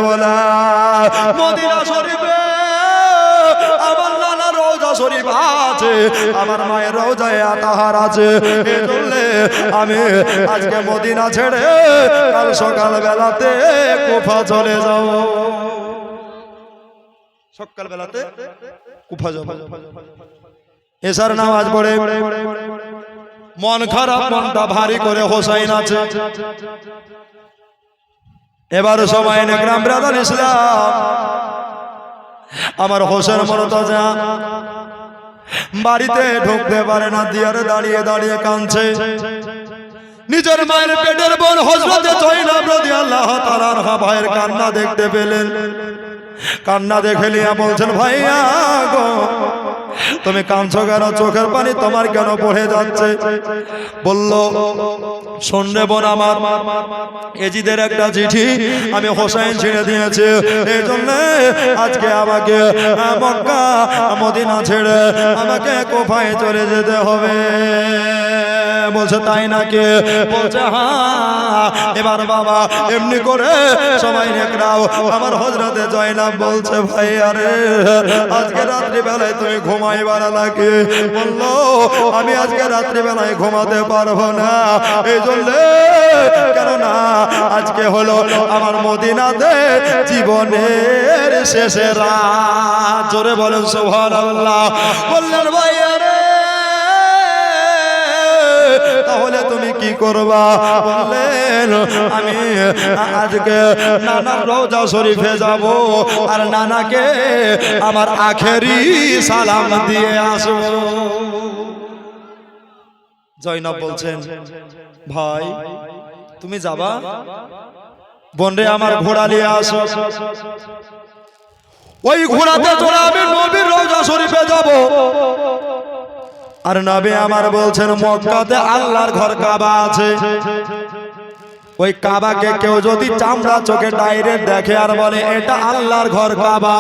বলা মদিনা শরীফে আমার নানা রওজা শরীফ আছে, আমার মায়ের রওজায়ে আতাহার আছে। এজন্য আমি আজকে মদিনা ছেড়ে কাল সকাল বেলাতে কুফা চলে যাব। সকাল বেলাতে কুফা যাব। এশার নামাজ পড়ে মন খারাপ, মনটা ভারী করে হোসাইন আছে। এবার সময় নেকরাম ব্রাদার ইসলাম আমার হোসেন মুর্তজা বাড়িতে ঢুকতে পারে না, দিয়ারে দাঁড়িয়ে দাঁড়িয়ে কাঁদছে। নিজের মায়ের পেটের বোন হযরতে জয়নব রাদিয়াল্লাহু তাআলা আনহা ভাইয়ের কান্না দেখতে পেলেন। কান্না দেখে লিয়া বলছেন, ভাইয়া গো তুমি কাঁদছো কেন? চোখের পানি তোমার কেন পড়ে যাচ্ছে? বলল, শুনলে বোন আমার, এজিদের একটা চিঠি আমি হোসেন ছিঁড়ে দিয়েছে, এই জন্য আজকে আমাকে মক্কা মদিনা ছেড়ে আমাকে কুফায় চলে যেতে হবে। বলছে তাই নাকি? বলছে হ্যাঁ। এবার বাবা এমনি করে সবাই নেকড়াও আমার হযরতে জয়নব বলছে, ভাই আরে আজকে রাত্রি বেলায় তুমি ঘুমাইবার লাগে। বললো আমি আজকে রাত্রি বেলায় ঘুমাতে পারবো না, এই জন্য কেননা আজকে হলো আমার মদিনাতে জীবনের শেষের রাত। জোরে বলেন সুবহানাল্লাহ। বললেন ভাই আরে তাহলে তুমি কি করবা? বললেন আমি আজকে নানার রওজা শরীফে যাব আর নানাকে আমার আখেরি সালাম দিয়ে আসব। জয়নব বলছেন, ভাই তুমি যাবা? বোনরে আমার ঘোড়া নিয়ে আসো। ওই ঘোড়াতে চড়ে আমি নবীর রওজা শরীফে যাব। আর নবী আমার বলছেন মক্কাতে আল্লাহর ঘর কাবা আছে, ওই কাবাকে কেউ যদি চামড়া চোখে ডাইরেক্ট দেখে আর বলে এটা আল্লাহর ঘর কাবা,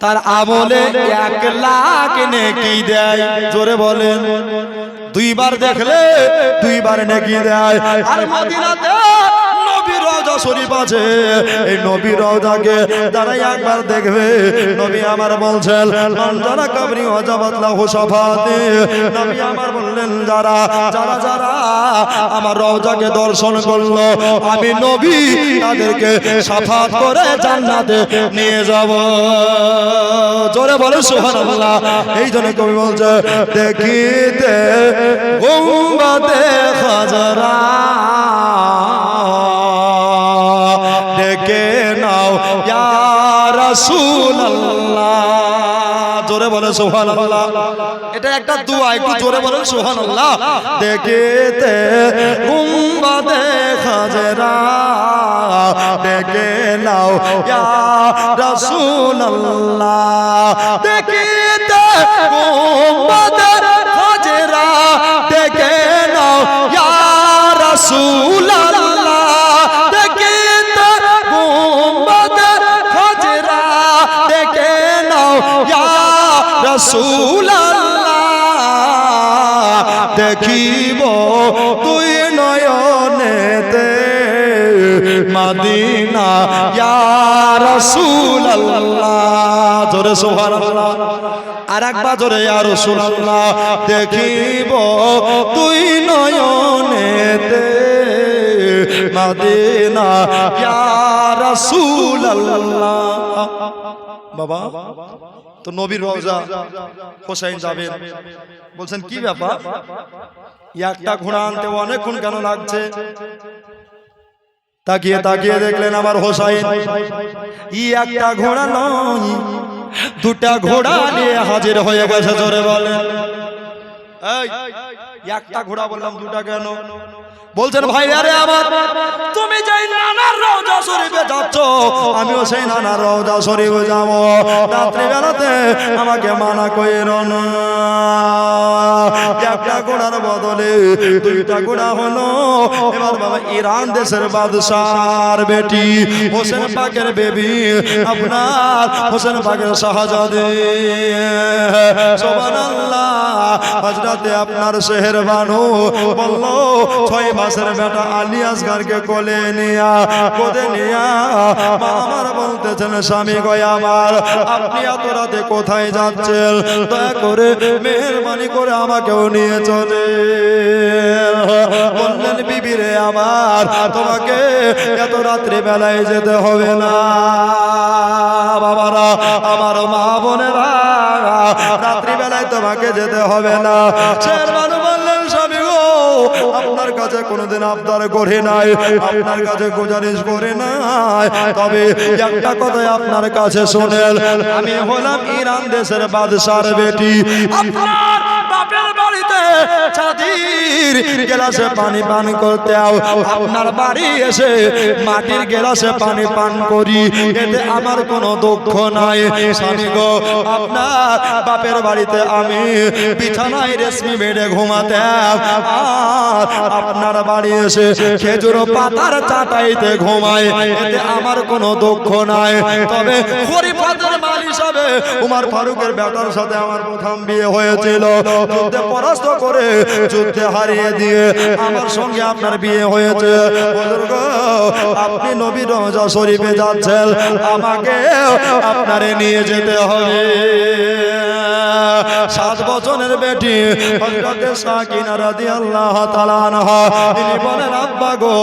তার আমলে 1 লাখ নেকি দেয়। জোরে বলেন, 2 বার দেখলে 2 বার নেকি দেয়। আর মদিনাতে নবীর রওজা শরীফ আছে, এই নবীর রওজাকে যারা একবার দেখবে, নবী আমার বলছেন মান যারা কবরি ওয়াজাবাত লাহু শাফাতি। নবী আমার বললেন যারা যারা যারা আমার রওজাকে দর্শন করলো আমি নবী তাদেরকে শাফাত করে জান্নাতে নিয়ে যাব। জোরে বলে সুবহানাল্লাহ। এই জন্য কবি বলছে, দেখিতে গুম্বাদে খাজরা ডেকে নাও ইয়া রাসূলুল্লাহ। জোরে বলে সুবহানাল্লাহ। এটা একটা দোয়া, একটু জোরে বলেন সুবহানাল্লাহ। দেখিতে গুম্বাদে খাজরা ডেকে নাও ইয়া রাসূলুল্লাহ। দেখিতে গুম্বাদে খাজরা ডেকে নাও ইয়া রাসূলুল্লাহ। দেখিতে গুম্বাদে খাজরা ডেকে নাও ইয়া রাসূলুল্লাহ। দেখিব তুই নয়নেতে মদিনা ইয়া রাসূলুল্লাহ। জোরে সুবহানাল্লাহ। আর একবার জোরে ইয়া রাসূলুল্লাহ। দেখিব তুই নয়নেতে মদিনা ইয়া রাসূলুল্লাহ। বাবা তো নবীর রওজা হোসেন যাবেন, বলছেন কি ব্যাপার? একটা ঘোড়া আনতে অনেকক্ষণ কেন লাগছে? তাকিয়ে তাকিয়ে দেখলেন আমার হোসেন একটা ঘোড়া নয় 2টা ঘোড়া নিয়ে হাজির হয়ে গেছে। জোরে বলেন, এই একটা ঘোড়া বললাম 2টা কেন? বলছেন ভাই আরে আমার তুমি যেই নানার রওজা শরীফে যাচ্ছ আমিও সেই নানার রওজা শরীফে যাব। রাত্রি বেলাতে আমাকে মানা কইরো না। একটা ঘোড়ার বদলে 2টা ঘোড়া হলো। এবার বাবা ইরান দেশের বাদশার বেটি হোসেন পাকের বেবি আপনার হোসেন পাকের শাহজাদে সুবহানাল্লাহ হযরতে আপনার শেহরবানু বলল 6 মাসের বেটা আলী আসগরকে কোলে নিয়া মা আমার বলতেছেন স্বামী গো আমার, আপনি এত রাতে কোথায় যাচ্ছেন? দয়া করে মেহেরবানি করে আমাকেও নিয়ে চলে। বললেন বিবি রে আমার, তোমাকে এত রাত্রি বেলায় যেতে হবে না। বাবারা, আমার মা বোনেরা, রাত্রি বেলায় তোমাকে যেতে হবে না। শেরবানু বললেন স্বামী গো, আপনার কাছে কোনোদিন আবদার করে নাই, আপনার কাছে গুজারিশ করে নাই, তবে একটা কথা আপনার কাছে শোনেন, আমি হলাম ইরান দেশের বাদশার বেটি। আপনার বাপের বাড়িতে চাঁদির গ্লাসে পানি পান করতে আপনার বাড়ি এসে মাটির গ্লাসে পানি পান করি, এতে আমার কোনো দুঃখ নাই। স্বামী গো, আপনার বাপের বাড়িতে আমি বিছানায় রেশমি বেডে ঘুমাতাম, আর আপনার বাড়ি এসে খেজুর পাতার চাটাইতে ঘুমাই, এতে আমার কোনো দুঃখ নাই। তবে খলিফাদের মাল হিসাবে উমর ফারুকের বেটার সাথে আমার প্রথম বিয়ে হয়েছিল, যুদ্ধে পরাস্ত করে যুদ্ধে হারিয়ে দিয়ে আমার সঙ্গে আপনার বিয়ে হয়েছে। বুজুর্গ, আপনি নবীর রওজা শরীফে যাচ্ছেন, আমাকে আপনারে নিয়ে যেতে হবে। 7 বছরের বেটি হযরত সাকিনা রাদিয়াল্লাহু তাআলা আনহা, তিনি বলেন আব্বা গো,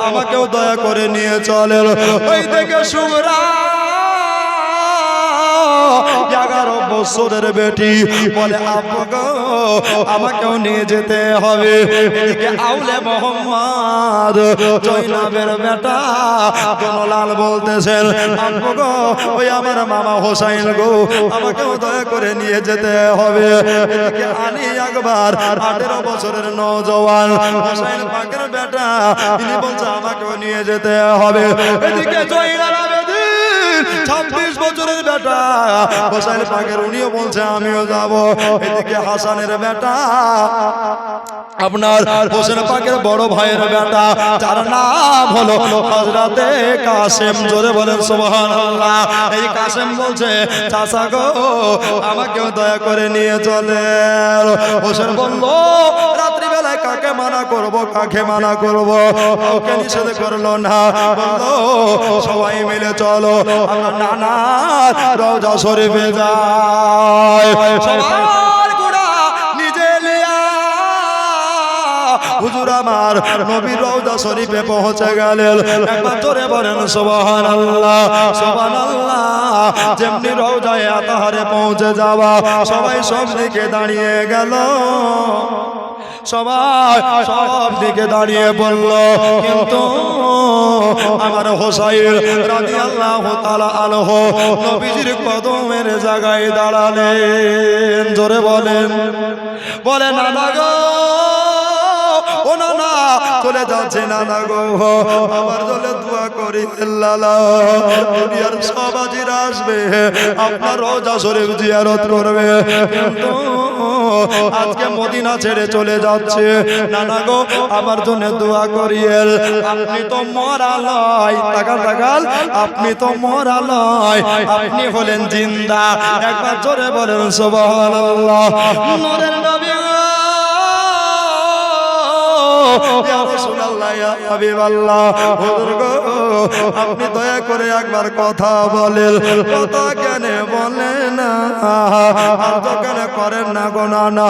আমাকেও দয়া করে নিয়ে চলেন। ওই থেকে সুগরা 11 বছরের বেটি বলে আব্বা গো, আমাকেও নিয়ে যেতে হবে। এদিকে আউলে মোহাম্মদ জয়নাবের বেটা জনলাল বলতেছেন আব্বা গো, ওই আমার মামা হোসাইন গো, আমাকেও দয়া করে নিয়ে যেতে হবে। এদিকে আলী আকবর 18 বছরের নওজওয়ান হোসাইন পাকের বেটা, তিনি বলছে আমাকেও নিয়ে যেতে হবে। এদিকে জয়নাল আবেদিন 26 বছরের বেটা হোসাইন পাকের, উনিও বলছে আমিও যাব। এদিকে হাসানের বেটা আপনার হোসেন পাকের বড় ভাইয়ের বেটা, যার নাম হলো হযরতে কাসেম, জোরে বলেন সুবহানাল্লাহ। এই কাসেম বলছে চাচা গো, আমাকেও দয়া করে নিয়ে চলেন। হোসেন বলল রাত্রি বেলায় কাকে মানা করব, কাকে মানা করব, কাউকে নিষেধ করলো না। বলল সবাই মিলে চলো, আমরা নানা রওজা শরীফে যাই। সবার গোড়া নিজে লিয়া হুজুর আমার নবীর রওজা শরীফে পৌঁছে গেলেন। একবার জোরে বলেন সুবহানাল্লাহ, সুবহানাল্লাহ। যেমনি রওজায়ে আতাহারে পৌঁছে যাওয়া, সবাই সব দিকে দাঁড়িয়ে গেল, সবাই সব দিকে দাঁড়িয়ে বলল, কিন্তু আমার হোসাইন রাদিয়াল্লাহু তাআলা আনহু নবীজির কদমের জায়গায় দাঁড়ালেন। জোরে বলেন, বলে নানা গো, ও নানা চলে যাচ্ছে, নানা গো আমার জন্য দোয়া করি, আল্লাহ দুনিয়ার সব আজিরা আসবে, আপনার রওজা শরীফ জিয়ারত করবে, কিন্তু আজকে মদিনা ছেড়ে চলে যাচ্ছে, নানা গো আমার জন্য দোয়া করিয়েন। আপনি তো মরা লয়, তাকাল তাকাল, আপনি তো মরা লয়, আপনি হলেন জিন্দা। একবার জোরে বলেন সুবহানাল্লাহ। নূরের নবী ইয়া রাসূলুল্লাহ, ইয়া হাবিবাল্লাহ, হুজুর গো আপনি দয়া করে একবার কথা বলেন। কথা কেন বলেন না, আর কেন করেন না গো নানা,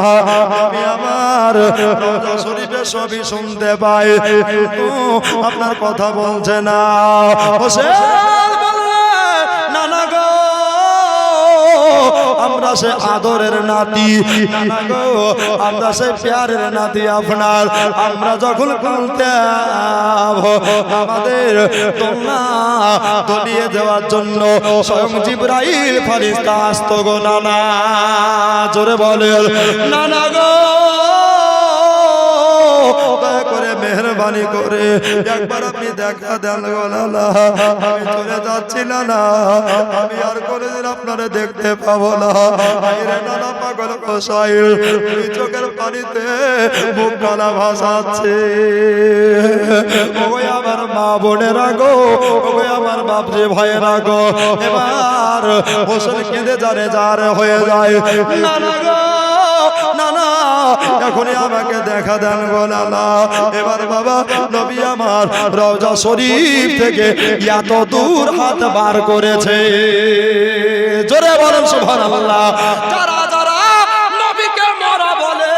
আমি আমার রওজা শরীফে সবই শুনতে পাই, কিন্তু আপনার কথা বলছে না। হোসেন বললেন নানা গো, আমরা সে আদরের নাতি, নানা গো আমরা সে প্যারের নাতি আপনার। আমরা যখন বলতাম আমাদের দোলনা দলিয়ে দেওয়ার জন্য স্বয়ং জিবরাইল ফেরেশতা আসতো গো নানা। জোরে বলেন নানা গো, দয়া করে মেহরবানি করে একবার আপনি দেখা দেন গো নানা, আমি চলে যাচ্ছি নানা, আমি আর কোনোদিন আপনারে দেখতে পাবো না। আইরে নানা পাগল হোসাইন চোখের পানিতে মুখ গলা ভাসাচ্ছে। ওই আমার মা বোনেরা গো, ওই আমার বাপজি ভাইয়েরা গো, এবার হোসেন কেঁদে যারে যার হয়ে যায়। নানা গো নানা, এখনই আমাকে দেখা দেন গো লালা। এবার বাবা নবী আমার রওজা শরীফ থেকে এত দূর হাত বার করেছে, জোরে বলেন সুবহানাল্লাহ। যারা যারা নবীকে মরা বলে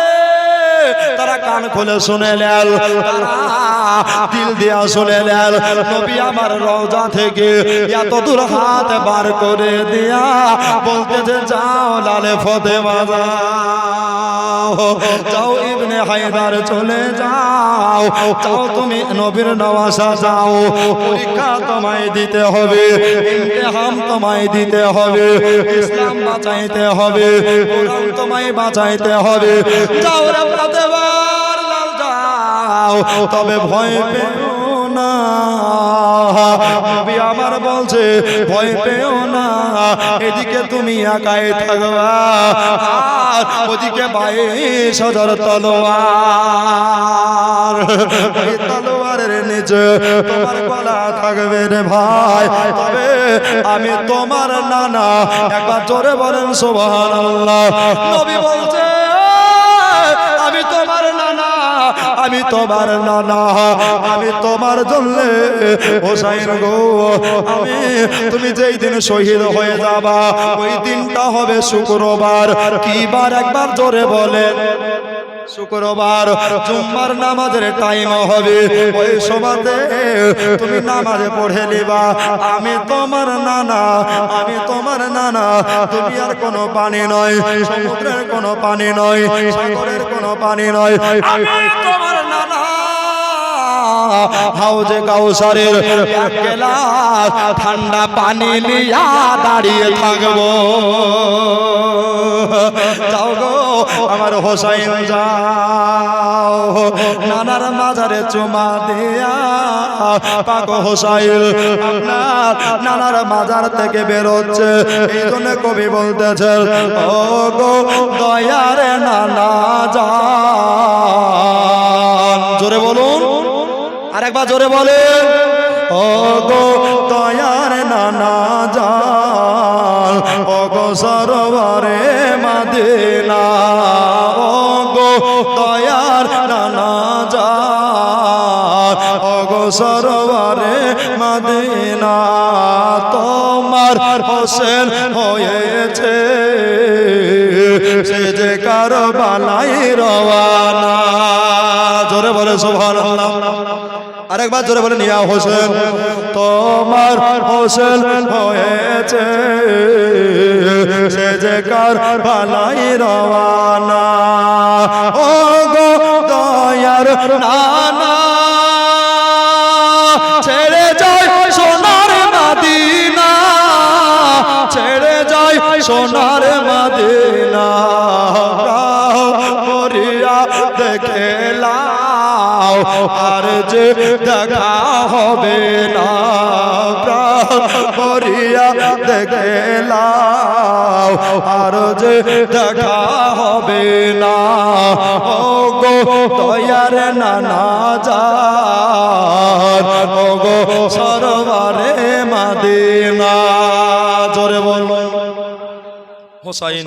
তারা কান খুলে শুনে নেন, দিল দিয়া শুনে নেন। নবী আমার রওজা থেকে এত দূর হাত বার করে দিয়া বলতেছে যাও লালে ফাতেমা যাও, ইবনে হায়দার চলে যাও, যাও তুমি নবীর নওয়াসা যাও। পরীক্ষা তোমায় দিতে হবে, ইমতিহান তোমায় দিতে হবে, ইসলাম বাঁচাইতে হবে, কোরআন তোমায় বাঁচাইতে হবে। যাও রে ফাতেমা লাল যাও, তবে ভয় পেও না। নবী আমার বলছে ভয় পেও না, এদিকে তুমি একাই থাকবা আর ওদিকে 22,000 তলোয়ার, এই তলোয়ারের নিচে তোমার গলা থাকবে রে ভাই। তবে আমি তোমার নানা, একবার জোরে বলেন সুবহানাল্লাহ। নবী বলছে আমি তোমার নানা, আমি তোমার নানা, আমি তোমার জন্য হোসাইন গো, আমি তুমি যেই দিন শহীদ হয়ে যাবা ওই দিনটা হবে শুক্রবার। কি বার একবার জোরে বলেন? শুক্রবার। জুম্মার নামাজের টাইম হবে, ওই সময়তে তুমি নামাজে পড়ে নিবা আমি তোমার নানা, আমি তোমার নানা। তুমি আর কোনো পানি নয়, সমুদ্রের কোনো পানি নয়, সাগরের কোনো পানি নয়, আমি তোমার নানা। হাউজে কাউসারের এক গ্লাস ঠান্ডা পানি নিয়া দাঁড়িয়ে থাকবো। যাও গো আমার হোসাইন যাও, নানার মাজারে চুমা দিয়া পাক হোসাইন আপনার নানার মাজার থেকে বেরোচ্ছে। এই জন্য কবি বলতেছেন ও গো দয়ার নানা যান, জোরে বলুন আরেকবার জোরে বলেন, ও গো দয়ার নানা যান, ও গো সরোবরে মদিনা, ও গো দয়ার নানা যান, ও গো সরোবরে মদিনা। তোমার হোসেন হয়েছে সে যে কারবালায় রওয়ানা, জোরে বলে সুবহানাল্লাহ। আরেকবার জোরে বলেন ইয়া হোসেন, তোমার হোসেন হয়েছে সে যে কারবালায় রওয়ানা। ও গো দয়ার নানা ছেড়ে যায় সোনার মদিনা, ছেড়ে যায় সোনার মদিনা। মরিয়া দেখেলা আর যে দেখা হবে না, মরিয়া দেখেলাম আর যে দেখা হবে না। ও গো দয়ার নানা যান, ও গো সরোবরে মদিনা, জোরে বলো। হোসাইন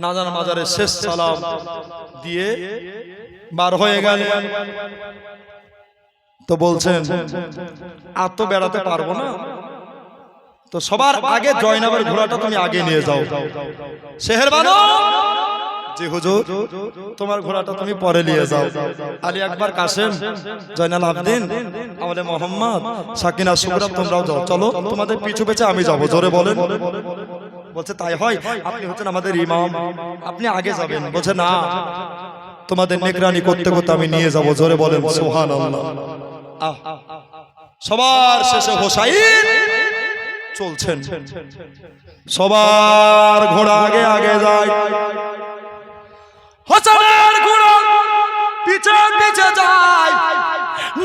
নানার মাজারে শেষ সালাম দিয়ে বার হয়ে গেল। তো বলছেন আর তো বেড়াতে পারবো না, তো সবার আগে জয়নাবের ঘোড়াটা তুমি আগে নিয়ে যাও। শেহরবানো জি হুজুর, তোমার ঘোড়াটা তুমি পরে নিয়ে যাও। আলী আকবর কাসেম, জয়নাল আবদিন, আমাদের মোহাম্মদ, সাকিনা, সুবরা, তোমরাও যাও। চলো তোমাদের পিছু পেছে আমি যাবো, জোরে বলেন। বলছে তাই হয়, আপনি হচ্ছেন আমাদের ইমাম, আপনি আগে যাবেন। বলছে না, তোমাদের নেকরানি করতে করতে আমি নিয়ে যাবো, জোরে বলেন সুবহানাল্লাহ। সবার শেষে হোসাইন চলছেন, সবার ঘোড়া আগে আগে যায়, হোসেনের ঘোড়া পিছে পিছে যায়।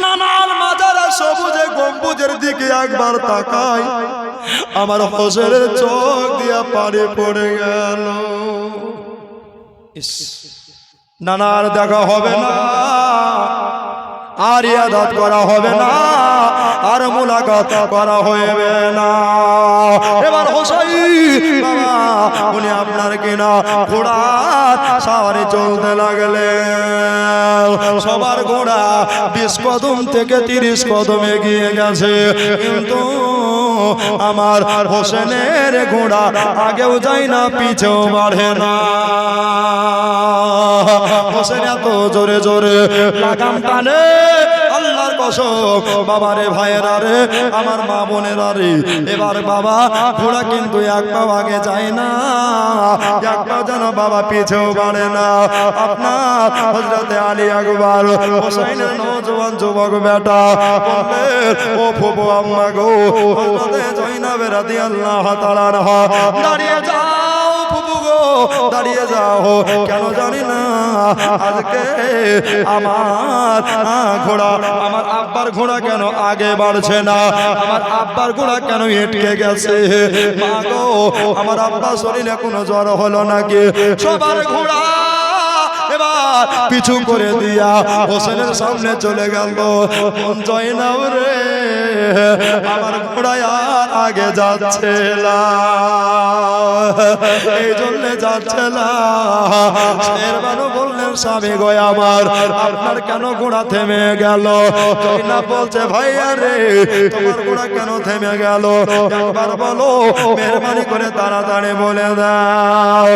নানার মাজারে সবুজে গম্বুজের দিকে একবার তাকায়, আমার হোসেনের চোখ দিয়া পানি পড়ে গেল। নানার দেখা হবে না, আর ইয়াদাত করা হবে না, আর মুলাকাত করা হবে না। এবার হোসাইন বাবা উনি আপনার কি না ঘোড়ার সাওয়ারি চলতে লাগলে সবার ঘোড়া 20 কদম থেকে 30 কদম এগিয়ে গেছে কিন্তু আমার হোসেনের ঘোড়া আগেও যায় না পিছেও বাড়ে না হোসেন এত জোরে জোরে লাগাম টানে আল্লাহর কসম বাবারে ভাইয়েরা রে আমার মা বোনেরা রে এবার বাবা ঘোড়া কিন্তু এক পা আগে যায় না এক পা যেন বাবা পিছেও বাড়ে না আপনার হযরতে আলী আকবর হোসেনের নওজোয়ান যুবক বেটা বললেন ও ফুফু আম্মা গো হযরতে জয়নাব রাদিয়াল্লাহু তাআলা আনহা দাঁড়িয়ে যাও ফুফু গো দাঁড়িয়ে যাও কেন জানি না আজকে আমার ঘোড়া আমার আব্বার ঘোড়া কেন আগে বাড়ছে না আমার আব্বার ঘোড়া কেন এটকে গেছে মা গো আমার আব্বার শরীরে কোনো জ্বর হলো নাকি সবার ঘোড়া এবার পিছু করে দিয়া হোসেনের সামনে চলে গেল জয়নাব রে আমার ঘোড়া আর আগে যাচ্ছে না এই জন্য যাচ্ছে না শেরবানু বললেন স্বামী গো আমার আপনার কেন ঘোড়া থেমে গেল জয়নাব বলছে ভাইয়া রে তোমার ঘোড়া কেন থেমে গেল একবার বলো মেহরবানি করে তাড়াতাড়ি বলে দাও